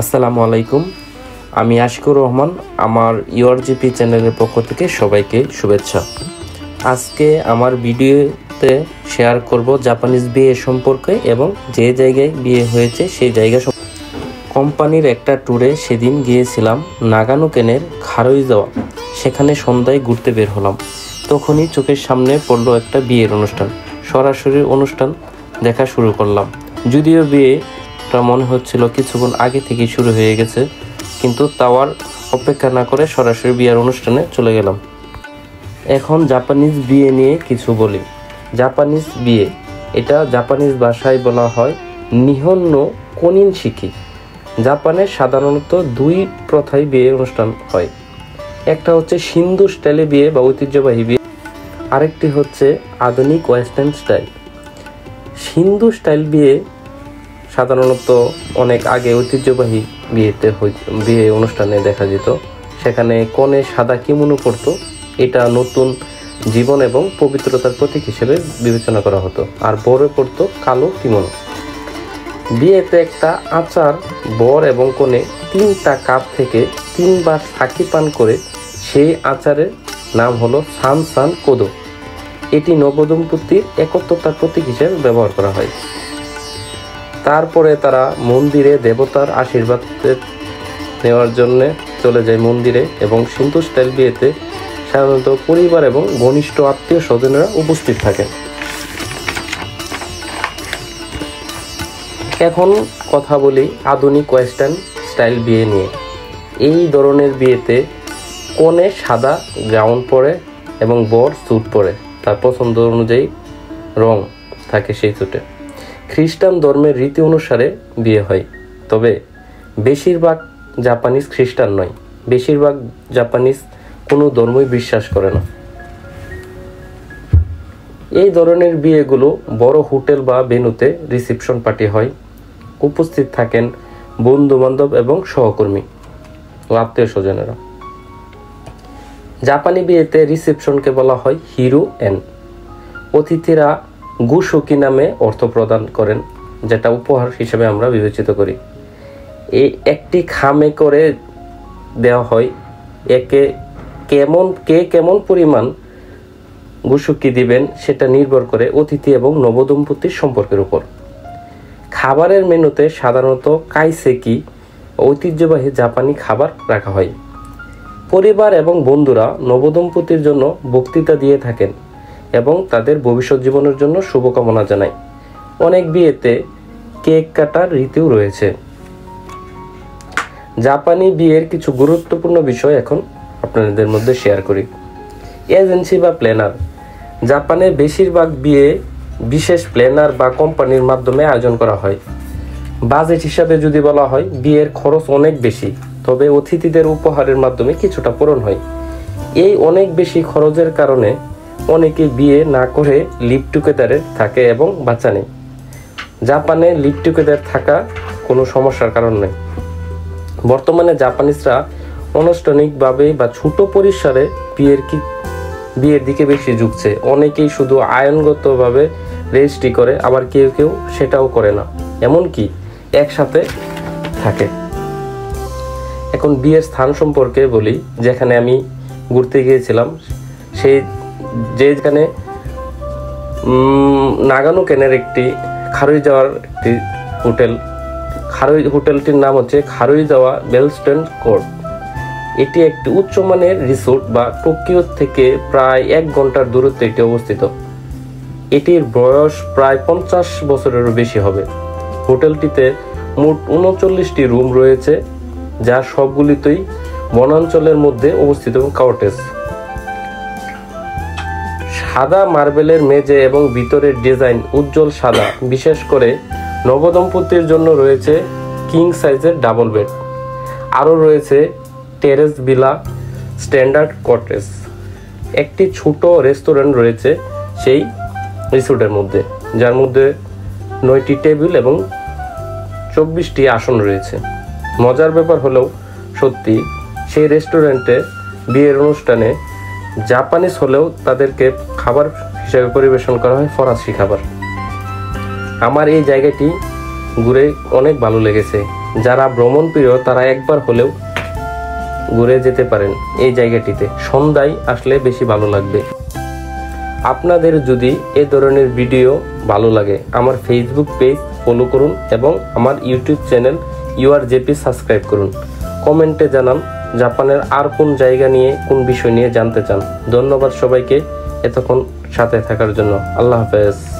আসসালামু আলাইকুম, আমি আশিকুর রহমান। আমার ইউআরজিপি চ্যানেলের পক্ষ থেকে সবাইকে শুভেচ্ছা। আজকে আমার ভিডিওতে শেয়ার করব জাপানিজ বিয়ে সম্পর্কে এবং যে জায়গায় বিয়ে হয়েছে সেই জায়গা কোম্পানির একটা ট্যুরে সেদিন গিয়েছিলাম নাগানো কেনের খারুইজাওয়া। সেখানে সন্ধ্যায় ঘুরতে বের হলাম। তখনই চোখের সামনে পড়লো একটা বিয়ের অনুষ্ঠান। সরাসরি অনুষ্ঠান দেখা শুরু করলাম। যদিও বিয়েটা মনে হচ্ছিল কিছুক্ষণ আগে থেকেই শুরু হয়ে গেছে, কিন্তু তাও আর অপেক্ষা না করে সরাসরি বিয়ের অনুষ্ঠানে চলে গেলাম। এখন জাপানিজ বিয়ে নিয়ে কিছু বলি। জাপানিজ বিয়ে, এটা জাপানিজ ভাষায় বলা হয় নিহন কোনিনশিকি। জাপানে সাধারণত দুই প্রথায় বিয়ে অনুষ্ঠান হয়। একটা হচ্ছে সিন্ধু স্টাইলে বিয়ে বা ঐতিহ্যবাহী বিয়ে, আরেকটি হচ্ছে আধুনিক ওয়েস্টার্ন স্টাইল। সিন্ধু স্টাইল বিয়ে সাধারণত অনেক আগে ঐতিহ্যবাহী বিয়ে অনুষ্ঠানে দেখা যেত। সেখানে কনে সাদা কিমোনো পরতো। এটা নতুন জীবন এবং পবিত্রতার প্রতীক হিসেবে বিবেচনা করা হতো। আর বরে পরতো কালো কিমোনো। বিয়েতে একটা আচার বর এবং কনে 3টা কাপ থেকে 3বার সাকি পান করে সেই আচারের নাম হলো সান সান কোদো। এটি নবদম্পতির একত্রতার প্রতীক হিসেবে ব্যবহার করা হয়। তারপরে তারা মন্দিরে দেবতার আশীর্বাদ নেওয়ার জন্য চলে যায় মন্দিরে। এবং সিন্ধু স্টাইল বিয়েতে সাধারণত পরিবার এবং ঘনিষ্ঠ আত্মীয় স্বজনেরা উপস্থিত থাকেন। এখন কথা বলি আধুনিক ওয়েস্টার্ন স্টাইল বিয়ে নিয়ে। এই ধরনের বিয়েতে কনে সাদা গাউন পরে এবং বর স্যুট পরে, তার পছন্দ অনুযায়ী রং থাকে সেই স্যুটে। খ্রিস্টান ধর্মের রীতি অনুসারে বিয়ে হয়, তবে বেশিরভাগ জাপানিজ খ্রিস্টান নয়। বেশিরভাগ জাপানিজ কোনো ধর্মই বিশ্বাস করে না। এই ধরনের বিয়েগুলো বড় হোটেল বা ভেন্যুতে রিসেপশন পার্টি হয়। উপস্থিত থাকেন বন্ধু বান্ধব এবং সহকর্মী ও আত্মীয় স্বজনেরা। জাপানি বিয়েতে রিসেপশনকে বলা হয় হিরো এন। অতিথিরা গুসুকি নামে অর্থ প্রদান করেন, যেটা উপহার হিসেবে আমরা বিবেচিত করি। এই একটি খামে করে দেওয়া হয়। কেমন পরিমাণ গুসুকি দিবেন সেটা নির্ভর করে অতিথি এবং নবদম্পতির সম্পর্কের উপর। খাবারের মেনুতে সাধারণত কাইসেকি ঐতিহ্যবাহী জাপানি খাবার রাখা হয়। পরিবার এবং বন্ধুরা নবদম্পতির জন্য বক্তৃতা দিয়ে থাকেন এবং তাদের ভবিষ্যৎ জীবনের জন্য শুভকামনা জানায়। অনেক বিয়েতে কেক কাটার রীতিও রয়েছে। জাপানি বিয়ের কিছু গুরুত্বপূর্ণ বিষয় এখন আপনাদের মধ্যে শেয়ার করি। এজেন্সি বা প্ল্যানার। জাপানে বেশিরভাগ বিয়ে বিশেষ প্ল্যানার বা কোম্পানির মাধ্যমে আয়োজন করা হয়। বাজেট হিসাবে যদি বলা হয়, বিয়ের খরচ অনেক বেশি, তবে অতিথিদের উপহারের মাধ্যমে কিছুটা পূরণ হয়। এই অনেক বেশি খরচের কারণে অনেকে বিয়ে না করে লিভ টুগেদারে থাকে এবং বাচ্চা নেয়। জাপানে লিভ টুগেদার থাকা কোনো সমস্যার কারণ নেই। বর্তমানে জাপানিজরা আনুষ্ঠানিকভাবে বা ছোট পরিসরে বিয়ের দিকে বেশি ঝুঁকছে। অনেকেই শুধু আইনগতভাবে রেজিস্ট্রি করে, আবার কেউ কেউ সেটাও করে না, এমনকি একসাথে থাকে। এখন বিয়ের স্থান সম্পর্কে বলি। যেখানে আমি ঘুরতে গিয়েছিলাম যেখানে নাগানো কেনের একটি খারুইজাওয়ার একটি হোটেলটির নাম হচ্ছে খারুইজাওয়া বেলস্টেন কোর্ট। এটি একটি উচ্চমানের রিসোর্ট বা টোকিও থেকে প্রায় 1 ঘন্টার দূরত্বে এটি অবস্থিত। এটির বয়স প্রায় 50 বছরেরও বেশি হবে। হোটেলটিতে মোট 39টি রুম রয়েছে, যা সবগুলিতেই বনাঞ্চলের মধ্যে অবস্থিত এবং কটেজ। সাদা মার্বেলের মেঝে এবং ভিতরের ডিজাইন উজ্জ্বল সাদা। বিশেষ করে নবদম্পতির জন্য রয়েছে কিং সাইজের ডাবল বেড। আরও রয়েছে টেরেস ভিলা, স্ট্যান্ডার্ড কটেজ। একটি ছোট রেস্টুরেন্ট রয়েছে সেই রিসোর্টের মধ্যে, যার মধ্যে 9টি টেবিল এবং 24টি আসন রয়েছে। মজার ব্যাপার হলেও সত্যি, সেই রেস্টুরেন্টে বিয়ের অনুষ্ঠানে জাপানিজ হলেও তাদেরকে খাবার হিসেবে পরিবেশন করা হয় ফরাসি খাবার। আমার এই জায়গাটি ঘুরে অনেক ভালো লেগেছে। যারা ভ্রমণ প্রিয় তারা একবার হলেও ঘুরে যেতে পারেন এই জায়গাটিতে। সন্ধ্যায় আসলে বেশি ভালো লাগবে। আপনাদের যদি এ ধরনের ভিডিও ভালো লাগে আমার ফেসবুক পেজ ফলো করুন এবং আমার ইউটিউব চ্যানেল URJP সাবস্ক্রাইব করুন। কমেন্টে জানান জাপানের আর কোন জায়গা নিয়ে, কোন বিষয় নিয়ে জানতে চান। ধন্যবাদ সবাইকে এতক্ষণ সাথে থাকার জন্য। আল্লাহ হাফেজ।